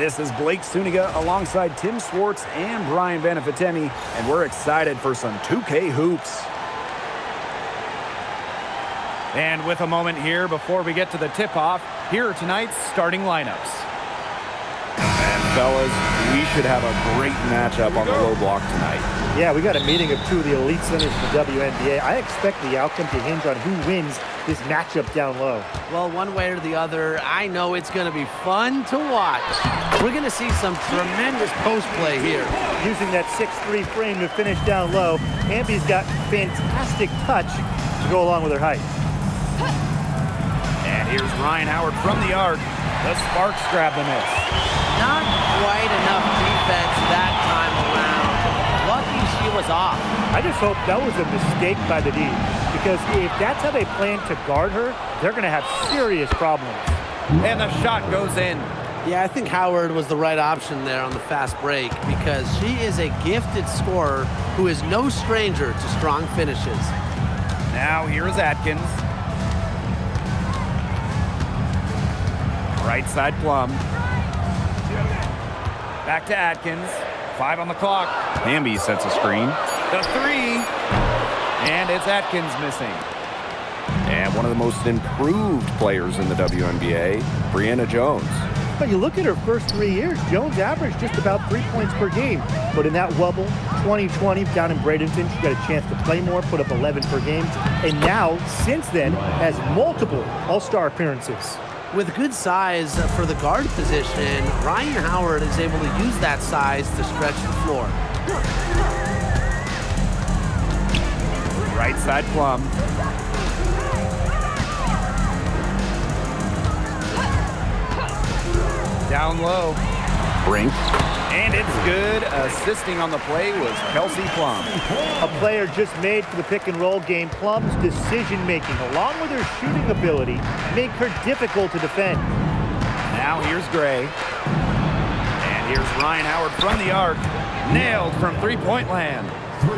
This is Blake Suniga alongside Tim Swartz and Brian Benefitemi, and we're excited for some 2K hoops. And with a moment here before we get to the tip-off, here are tonight's starting lineups. And fellas, we should have a great matchup on the low block tonight. Yeah, we got a meeting of two of the elite centers in the WNBA. I expect the outcome to hinge on who wins this matchup down low. Well, one way or the other, I know it's going to be fun to watch. We're going to see some tremendous post play here. Using that 6'3" frame to finish down low, Ambi's got fantastic touch to go along with her height. And here's Ryan Howard from the arc. The Sparks grab the miss. Not quite enough defense that time around. Lucky she was off. I just hope that was a mistake by the D, because if that's how they plan to guard her, they're going to have serious problems. And the shot goes in. Yeah, I think Howard was the right option there on the fast break because she is a gifted scorer who is no stranger to strong finishes. Now here's Atkins. Right side Plum. Back to Atkins. 5 on the clock. Ambi sets a screen. The 3. And it's Atkins missing. And one of the most improved players in the WNBA, Brianna Jones. But you look at her first 3 years, Jones averaged just about 3 points per game. But in that wobble, 2020 down in Bradenton, she got a chance to play more, put up 11 per game. And now, since then, has multiple All-Star appearances. With good size for the guard position, Ryan Howard is able to use that size to stretch the floor. Right side Plum. Down low. Brink. And it's good. Assisting on the play was Kelsey Plum. A player just made for the pick-and-roll game. Plum's decision-making, along with her shooting ability, make her difficult to defend. Now here's Gray. And here's Ryan Howard from the arc. Nailed from three-point land.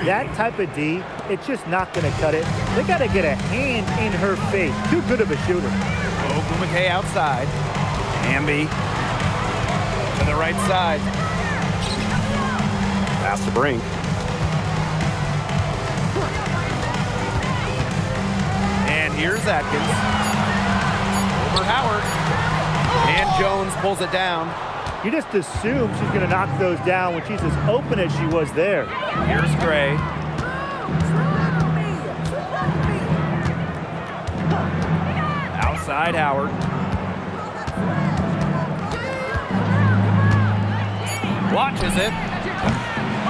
That type of D, it's just not going to cut it. They got to get a hand in her face. Too good of a shooter. Open McKay outside. Ambi to the right side. Pass to Brink. And here's Atkins. Over Howard. And Jones pulls it down. You just assume she's going to knock those down when she's as open as she was there. Here's Gray. Outside Howard. Watches it.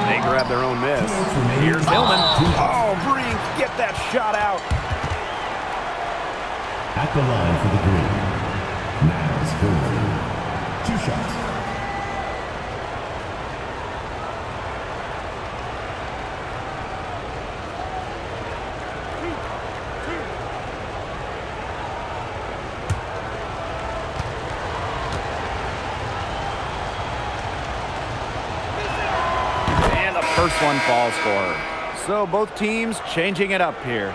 They grab their own miss. Here's Hillman. Oh, Brink, get that shot out. At the line for the green, Naz Hillman. 2 shots. First one falls for her. So both teams changing it up here.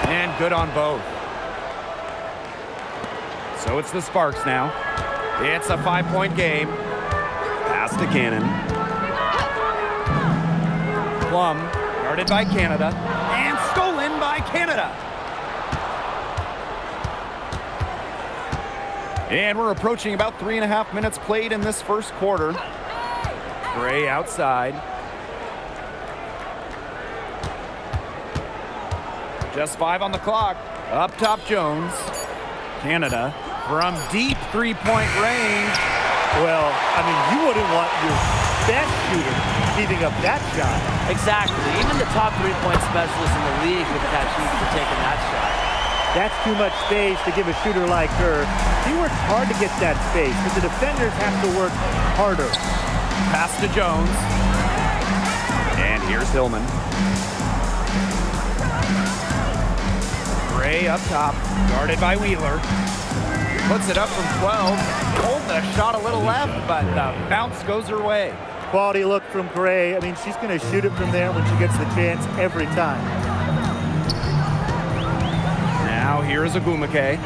And good on both. So it's the Sparks now. It's a 5-point game. Pass to Cannon. Plum, guarded by Canada, and stolen by Canada. And we're approaching about 3.5 minutes played in this first quarter. Gray outside. Just 5 on the clock. Up top, Jones. Canada from deep three-point range. Well, I mean, you wouldn't want your best shooter heaving up that shot. Exactly. Even the top three-point specialist in the league would catch heat for taking that shot. That's too much space to give a shooter like her. She works hard to get that space, but the defenders have to work harder. Pass to Jones. And here's Hillman. Gray up top, guarded by Wheeler. Puts it up from 12. Holding the shot a little left, but the bounce goes her way. Quality look from Gray. I mean, she's going to shoot it from there when she gets the chance every time. Now here's Ogumake.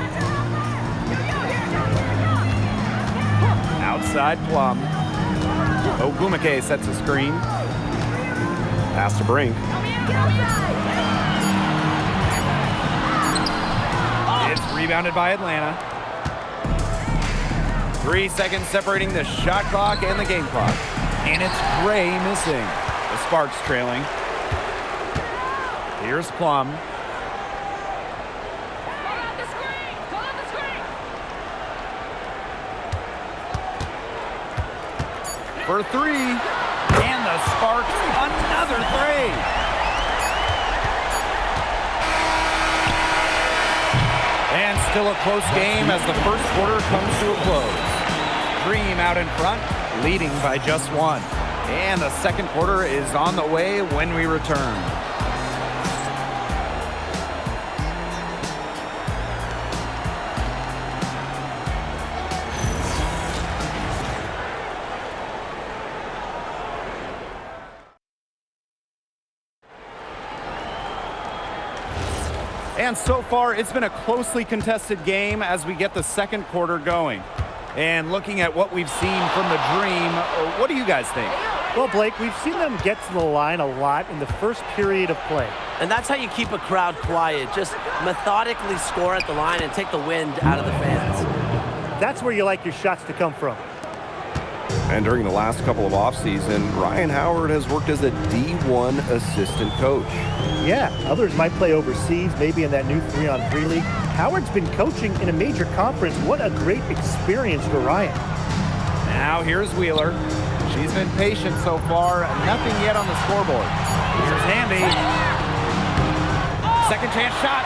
Outside Plum. Ogumake sets a screen. Pass to Brink. It's rebounded by Atlanta. 3 seconds separating the shot clock and the game clock. And it's Gray missing. The Sparks trailing. Here's Plum. For 3. And the Sparks, another 3. And still a close game as the first quarter comes to a close. Dream out in front, leading by just 1. And the second quarter is on the way when we return. And so far, it's been a closely contested game as we get the second quarter going. And looking at what we've seen from the Dream, what do you guys think? Well, Blake, we've seen them get to the line a lot in the first period of play. And that's how you keep a crowd quiet. Just methodically score at the line and take the wind out of the fans. That's where you like your shots to come from. And during the last couple of offseason, Ryan Howard has worked as a D1 assistant coach. Yeah, others might play overseas, maybe in that new 3-on-3 league. Howard's been coaching in a major conference. What a great experience for Ryan. Now here's Wheeler. She's been patient so far. Nothing yet on the scoreboard. Here's Hamby. Second chance shot.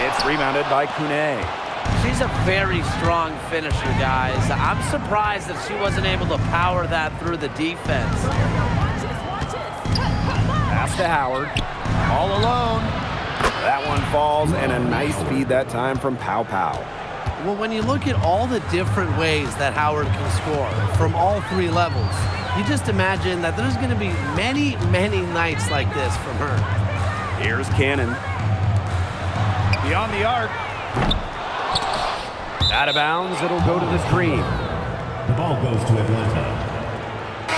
It's rebounded by Kune. She's a very strong finisher, guys. I'm surprised that she wasn't able to power that through the defense. Pass to Howard. All alone. That one falls, and a nice feed that time from Pow Pow. Well, when you look at all the different ways that Howard can score from all 3 levels, you just imagine that there's going to be many, many nights like this from her. Here's Cannon. Beyond the arc. Out of bounds, it'll go to the Dream. The ball goes to Atlanta.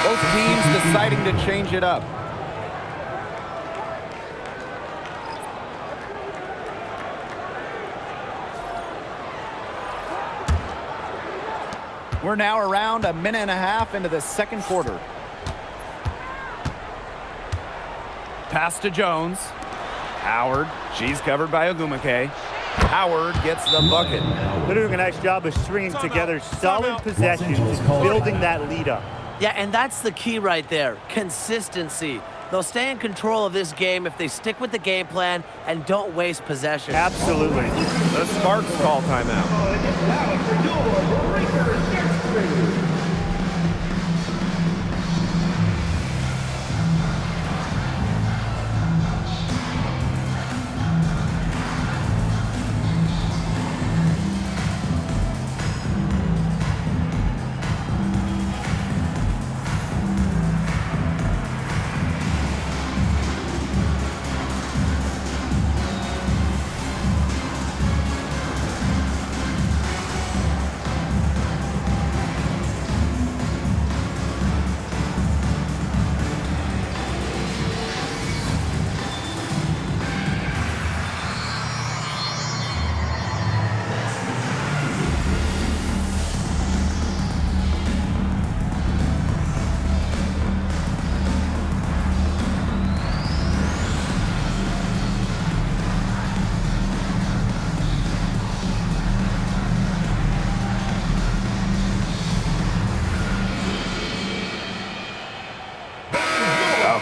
Both teams deciding to change it up. We're now around a minute and a half into the second quarter. Pass to Jones. Howard, she's covered by Ogumake. Howard gets the bucket. They're doing a nice job of stringing together solid possessions, building that lead up. Yeah, and that's the key right there, consistency. They'll stay in control of this game if they stick with the game plan and don't waste possession. Absolutely. The Sparks call timeout.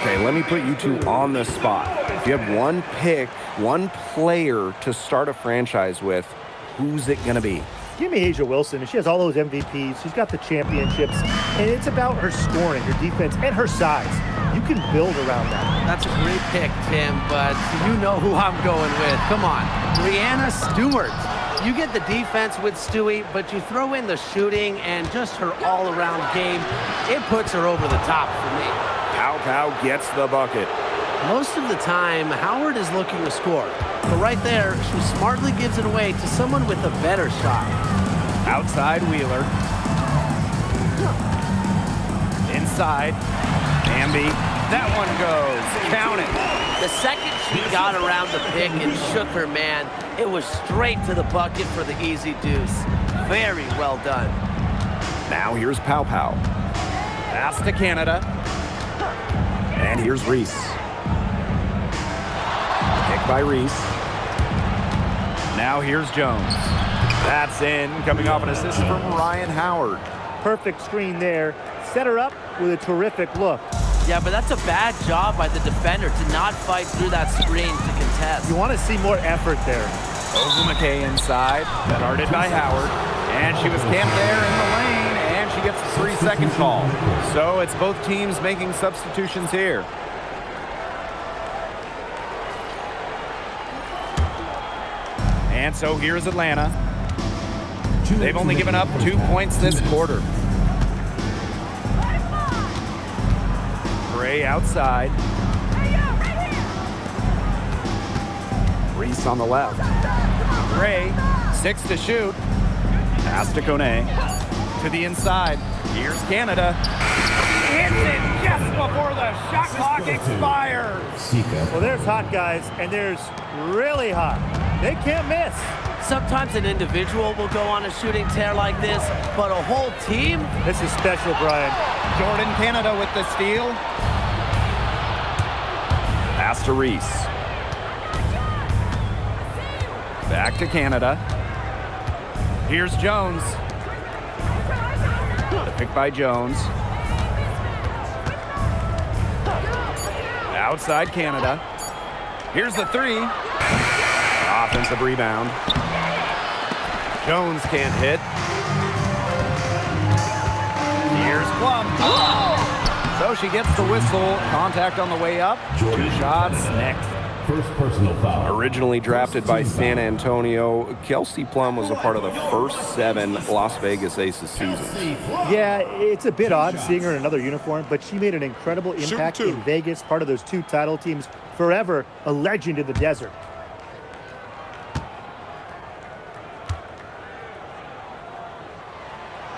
Okay, let me put you two on the spot. If you have one pick, one player to start a franchise with, who's it going to be? Give me Asia Wilson. She has all those MVPs. She's got the championships. And it's about her scoring, her defense, and her size. You can build around that. That's a great pick, Tim, but you know who I'm going with. Come on, Brianna Stewart. You get the defense with Stewie, but you throw in the shooting and just her all-around game. It puts her over the top for me. Pow gets the bucket. Most of the time, Howard is looking to score. But right there, she smartly gives it away to someone with a better shot. Outside Wheeler. Inside. Bambi. That one goes. Count it. The second she got around the pick and shook her man, it was straight to the bucket for the easy deuce. Very well done. Now here's Pow. Pass to Canada. And here's Reese. Pick by Reese. Now here's Jones. That's in, coming off an assist from Ryan Howard. Perfect screen there. Set her up with a terrific look. Yeah, but that's a bad job by the defender to not fight through that screen to contest. You want to see more effort there. Ova McKay inside, guarded by Howard. And she was camped there in the lane, and she gets a 3-second call. So it's both teams making substitutions here. And so here's Atlanta. They've only given up 2 points this quarter. Gray outside. Reese on the left. Gray, 6 to shoot. Pass to Kone. To the inside. Here's Canada. Hits it just before the shot clock expires. Well, there's hot guys, and there's really hot. They can't miss. Sometimes an individual will go on a shooting tear like this, but a whole team? This is special, Brian. Jordan Canada with the steal. Pass to Reese. Back to Canada. Here's Jones. The pick by Jones. Outside Canada. Here's the three. Offensive rebound. Jones can't hit. Here's Plum. So she gets the whistle. Contact on the way up. 2 shots next. First personal foul. Originally drafted by San Antonio, Kelsey Plum was a part of the first 7 Las Vegas Aces seasons. Yeah, it's a bit odd seeing her in another uniform, but she made an incredible impact in Vegas, part of those 2 title teams. Forever a legend in the desert.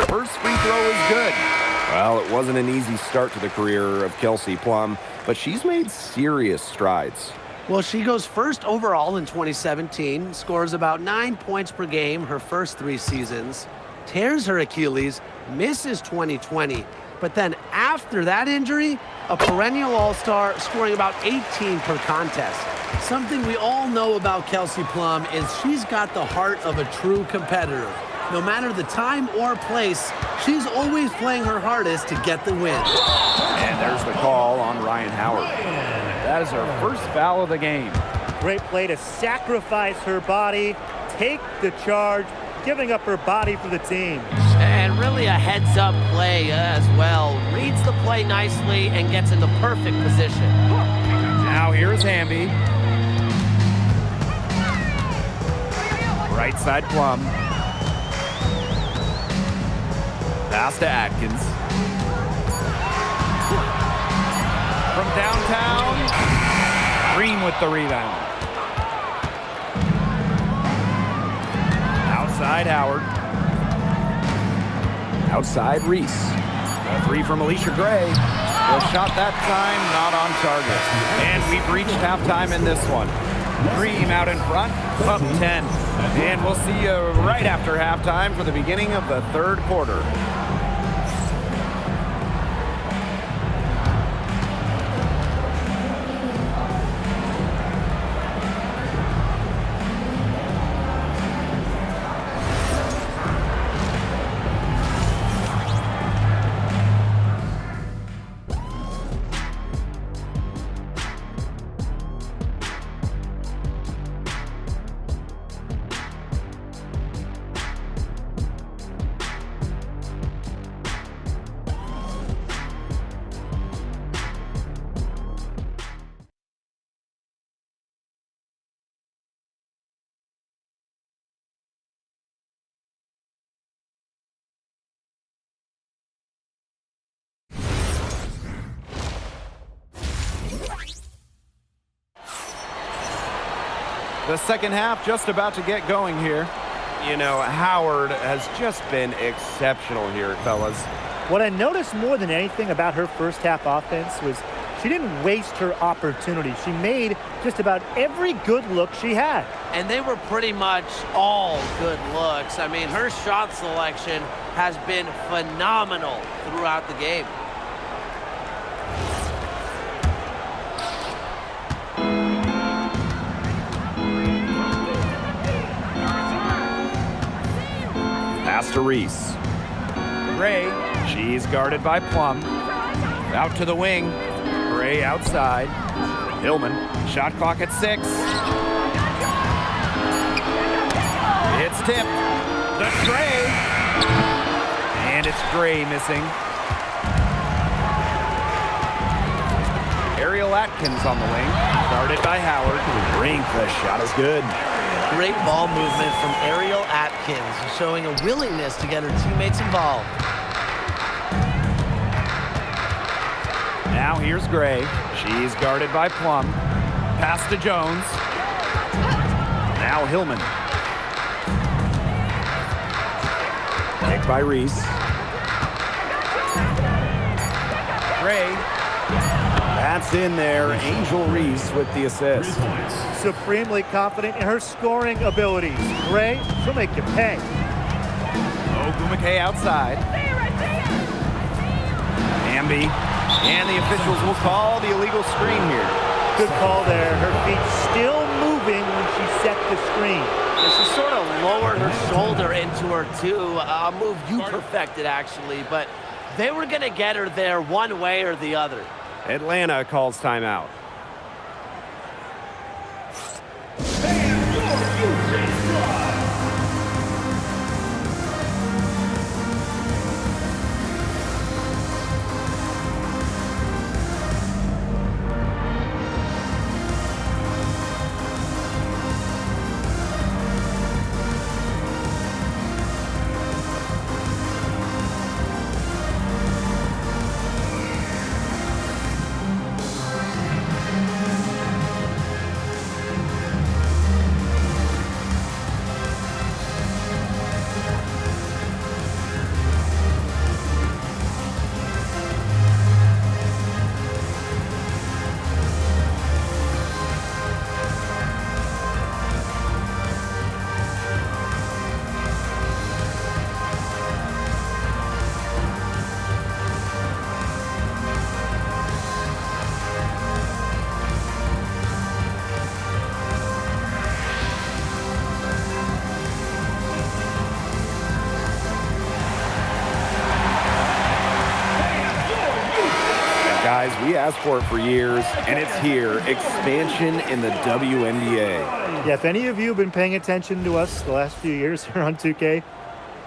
First free throw is good. Well, it wasn't an easy start to the career of Kelsey Plum, but she's made serious strides. Well, she goes first overall in 2017, scores about 9 points per game her first 3 seasons, tears her Achilles, misses 2020, but then after that injury, a perennial all-star scoring about 18 per contest. Something we all know about Kelsey Plum is she's got the heart of a true competitor. No matter the time or place, she's always playing her hardest to get the win. And there's the call on Ryan Howard. That is her first foul of the game. Great play to sacrifice her body, take the charge, giving up her body for the team. And really a heads-up play as well. Reads the play nicely and gets in the perfect position. Now here's Hamby. Right side Plum. Pass to Atkins. From downtown, Green with the rebound. Outside Howard. Outside Reese. A 3 from Alicia Gray. The shot that time not on target. And we've reached halftime in this one. Dream out in front, up 10. And we'll see you right after halftime for the beginning of the 3rd quarter. The second half just about to get going here. You know, Howard has just been exceptional here, fellas. What I noticed more than anything about her first half offense was she didn't waste her opportunity. She made just about every good look she had. And they were pretty much all good looks. I mean, her shot selection has been phenomenal throughout the game. Pass to Reese. Gray, she's guarded by Plum. Out to the wing. Gray outside. Hillman. Shot clock at 6. It's tipped. The tray. And it's Gray missing. Ariel Atkins on the wing. Guarded by Howard. Brink, the shot is good. Great ball movement from Ariel Atkins, showing a willingness to get her teammates involved. Now here's Gray. She's guarded by Plum. Pass to Jones. Now Hillman. Picked by Reese. Gray. That's in there. Angel Reese with the assist. Supremely confident in her scoring abilities. Gray, she'll make you pay. Ogumake outside. Hamby. And the officials will call the illegal screen here. Good call there. Her feet still moving when she set the screen. And she sort of lowered her shoulder into her, too. A move you perfected, actually. But they were going to get her there one way or the other. Atlanta calls timeout. Guys, we asked for it for years, and it's here. Expansion in the WNBA. Yeah, if any of you have been paying attention to us the last few years here on 2K,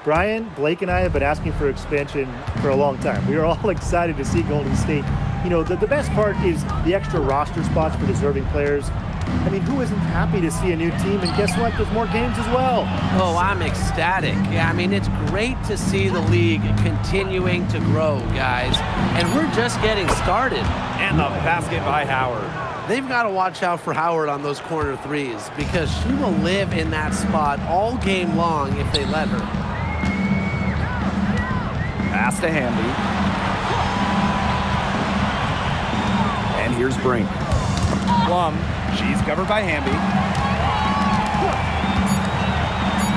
Brian, Blake, and I have been asking for expansion for a long time. We are all excited to see Golden State. You know, the best part is the extra roster spots for deserving players. I mean, who isn't happy to see a new team? And guess what? There's more games as well. Oh, I'm ecstatic. Yeah, I mean, it's great to see the league continuing to grow, guys. And we're just getting started. And the basket by Howard. They've got to watch out for Howard on those corner threes because she will live in that spot all game long if they let her. Pass to Hamby. And here's Brink. Plum. She's covered by Hamby.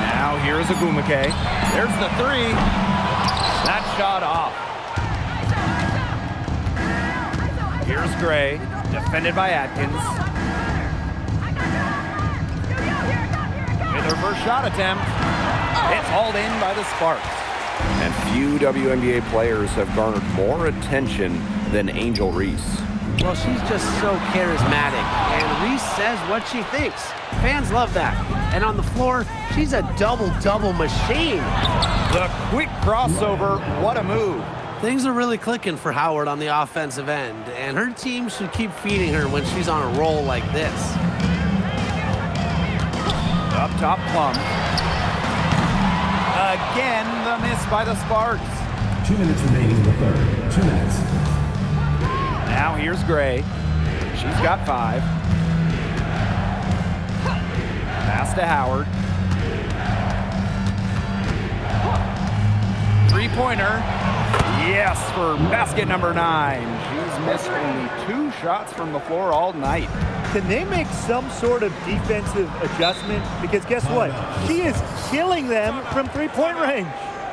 Now here's Ogumake. There's the 3. That shot off. Here's Gray, defended by Atkins. With her first shot attempt, it's hauled in by the Sparks. And few WNBA players have garnered more attention than Angel Reese. Well, she's just so charismatic, and Reese says what she thinks. Fans love that. And on the floor, she's a double-double machine. The quick crossover, what a move. Things are really clicking for Howard on the offensive end, and her team should keep feeding her when she's on a roll like this. Up top, Plum. Again, the miss by the Sparks. 2 minutes remaining in the third. 2 minutes. Now here's Gray. She's got 5. to Howard. Three-pointer. Yes, for basket number 9. She's missed only 2 shots from the floor all night. Can they make some sort of defensive adjustment? Because guess what? She is killing them from three-point range.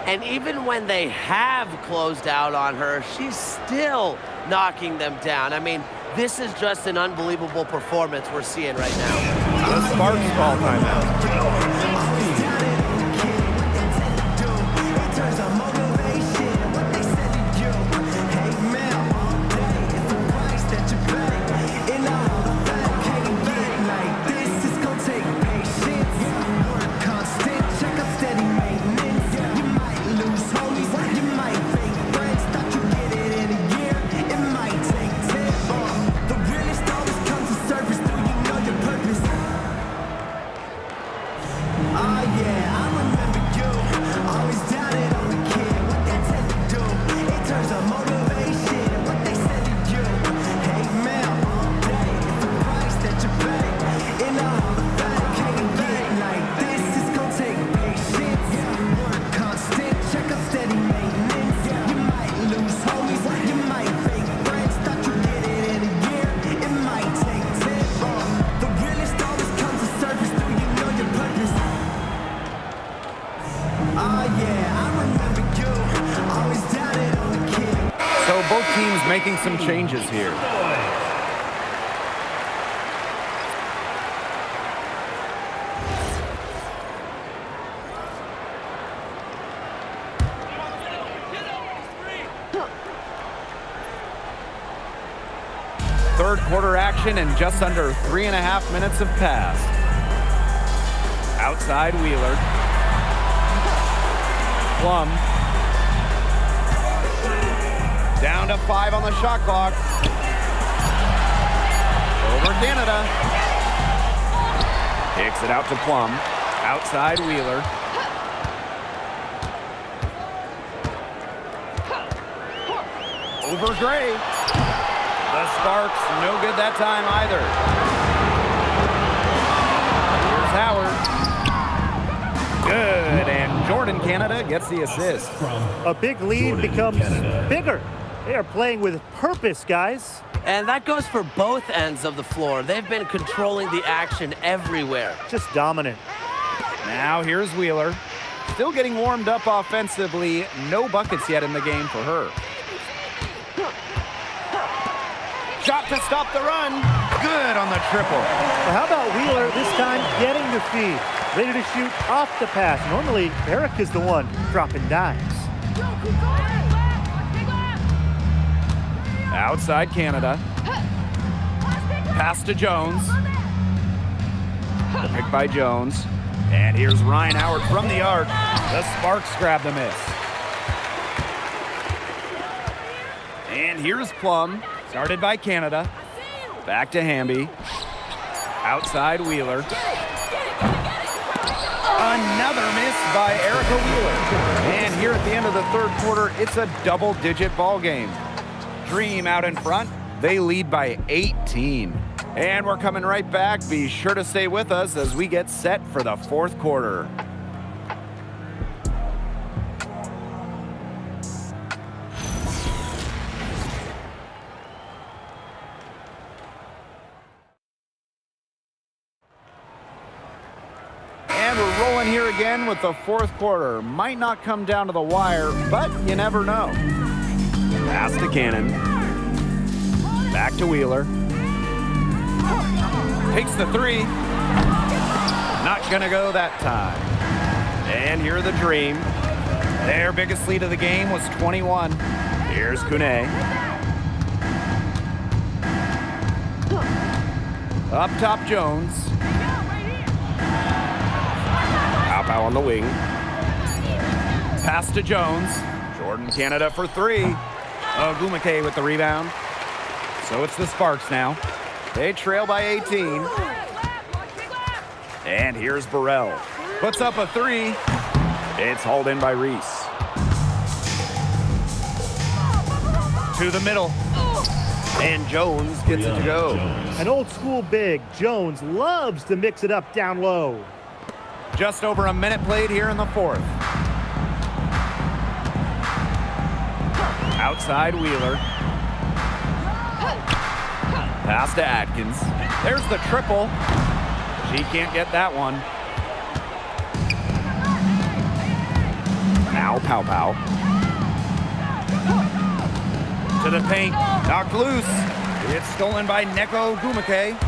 And even when they have closed out on her, she's still knocking them down. I mean, this is just an unbelievable performance we're seeing right now. The Sparks call timeout. So both teams making some changes here. Third quarter action and just under 3.5 minutes have passed. Outside Wheeler. Plum. Down to 5 on the shot clock. Over Canada. Kicks it out to Plum. Outside Wheeler. Over Gray. The Sparks, no good that time either. Here's Howard. Good, and Jordan Canada gets the assist. A big lead becomes bigger. They are playing with purpose, guys. And that goes for both ends of the floor. They've been controlling the action everywhere. Just dominant. Now here's Wheeler. Still getting warmed up offensively. No buckets yet in the game for her. Shot to stop the run. Good on the triple. Well, how about Wheeler this time getting the feed? Ready to shoot off the pass. Normally, Erica's the one dropping dimes. Outside Canada. Pass to Jones. The pick by Jones. And here's Ryan Howard from the arc. The Sparks grab the miss. And here's Plum. Started by Canada. Back to Hamby. Outside Wheeler. Another miss by Erica Wheeler. And here at the end of the third quarter, it's a double-digit ball game. Dream out in front. They lead by 18. And we're coming right back. Be sure to stay with us as we get set for the fourth quarter. And we're rolling here again with the fourth quarter. Might not come down to the wire, but you never know. Pass to Cannon. Back to Wheeler. Takes the three. Not gonna go that time. And here are the Dream. Their biggest lead of the game was 21. Here's Kune. Up top Jones. Pow on the wing. Pass to Jones. Jordan Canada for 3. Ogumake with the rebound. So it's the Sparks now. They trail by 18. And here's Burrell. Puts up a 3. It's hauled in by Reese. To the middle. And Jones gets it to go. An old school big. Jones loves to mix it up down low. Just over a minute played here in the fourth. Outside Wheeler. Pass to Atkins. There's the triple. She can't get that one. Now Pow Pow. To the paint. Knocked loose. It's stolen by Neko Gumake.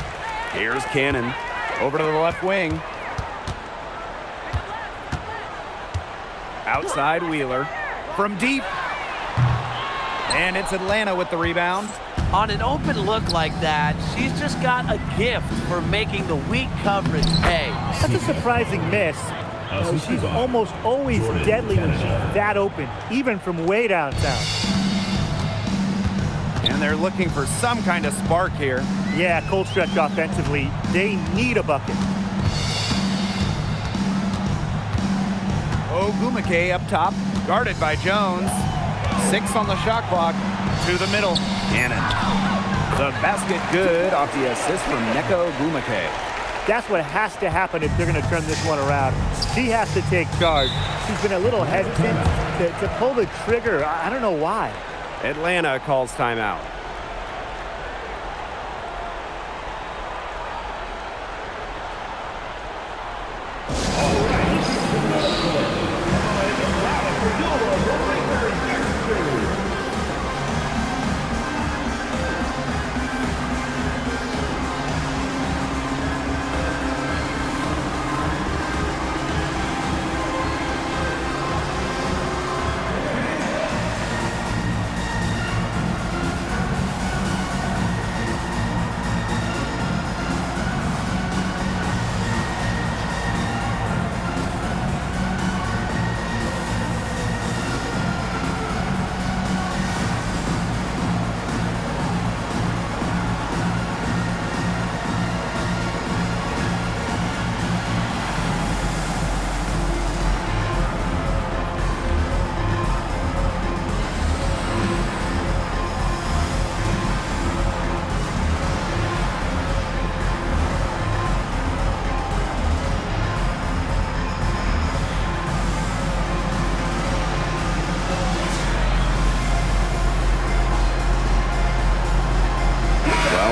Here's Cannon. Over to the left wing. Outside Wheeler. From deep. And it's Atlanta with the rebound. On an open look like that, she's just got a gift for making the weak coverage pay. That's a surprising miss. She's almost always deadly when she's that open, even from way downtown. And they're looking for some kind of spark here. Yeah, cold stretch offensively. They need a bucket. Ogumake up top, guarded by Jones. 6 on the shot clock. To the middle. Cannon. The basket good off the assist from Neko Gumake. That's what has to happen if they're going to turn this one around. She has to take charge. She's been a little hesitant to pull the trigger. I don't know why. Atlanta calls timeout.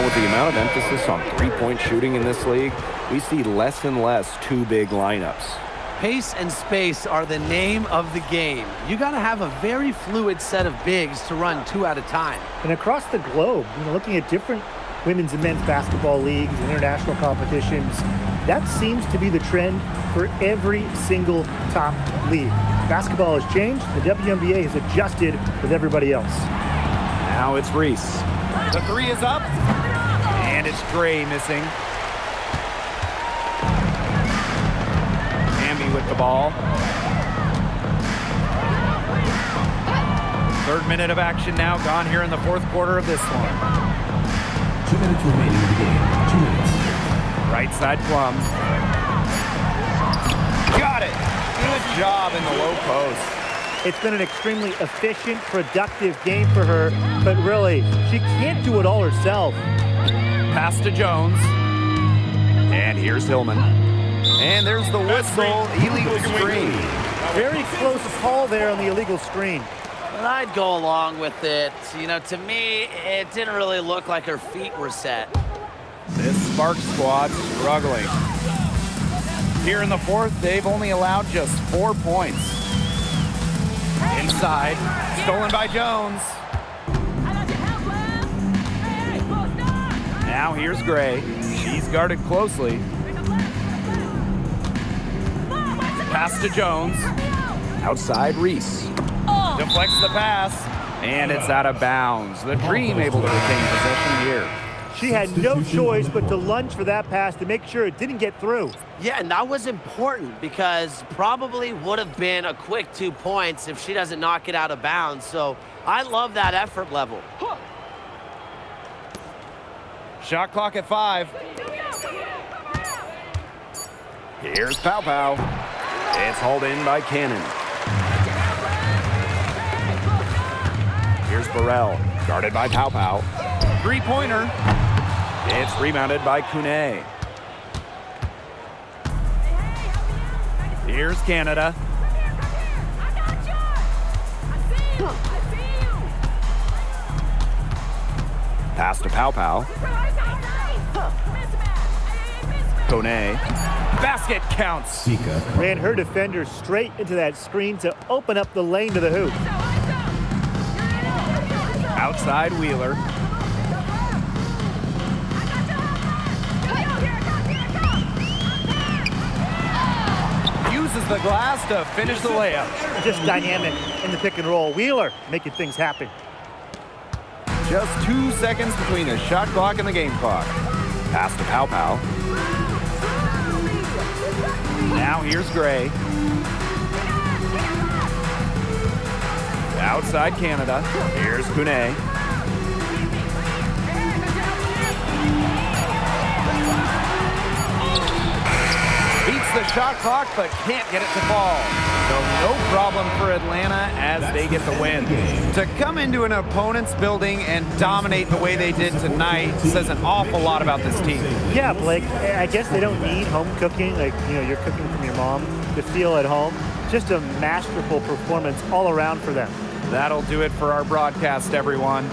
With the amount of emphasis on three-point shooting in this league, we see less and less two big lineups. Pace and space are the name of the game. You got to have a very fluid set of bigs to run 2 at a time. And across the globe, looking at different women's and men's basketball leagues and international competitions, that seems to be the trend for every single top league. Basketball has changed. The WNBA has adjusted with everybody else. Now it's Reese. The 3 is up. And it's Gray missing. Hamby with the ball. 3rd minute of action now gone here in the 4th quarter of this one. 2 minutes remaining in the game. 2 minutes. Right side Plum. Got it. Good job in the low post. It's been an extremely efficient, productive game for her, but really, she can't do it all herself. Pass to Jones. And here's Hillman. And there's the whistle. Illegal screen. Very close call there on the illegal screen. But I'd go along with it. To me, it didn't really look like her feet were set. This Spark squad struggling. Here in the 4th, they've only allowed just 4 points. Inside, stolen by Jones. Now here's Gray. She's guarded closely. Pass to Jones. Outside Reese. Deflects the pass. And it's out of bounds. The Dream able to retain possession here. She had no choice but to lunge for that pass to make sure it didn't get through. Yeah, and that was important because probably would have been a quick 2 points if she doesn't knock it out of bounds. So I love that effort level. Shot clock at 5. Here's Pow Pow. It's hauled in by Cannon. Here's Burrell, guarded by Pow Pow. 3-pointer. It's rebounded by Kune. Here's Canada. Pass to Pow Pow. Kone. Basket counts. Sika. Ran her defender straight into that screen to open up the lane to the hoop. Outside Wheeler. Uses the glass to finish the layup. Just dynamic in the pick and roll. Wheeler making things happen. Just 2 seconds between the shot clock and the game clock. Pass to Pow Pow. Now here's Gray. Outside Canada. Here's Kune. Beats the shot clock, but can't get it to fall. So no problem for Atlanta as they get the win. To come into an opponent's building and dominate the way they did tonight says an awful lot about this team. Yeah, Blake, I guess they don't need home cooking, like, you're cooking from your mom, to feel at home. Just a masterful performance all around for them. That'll do it for our broadcast, everyone.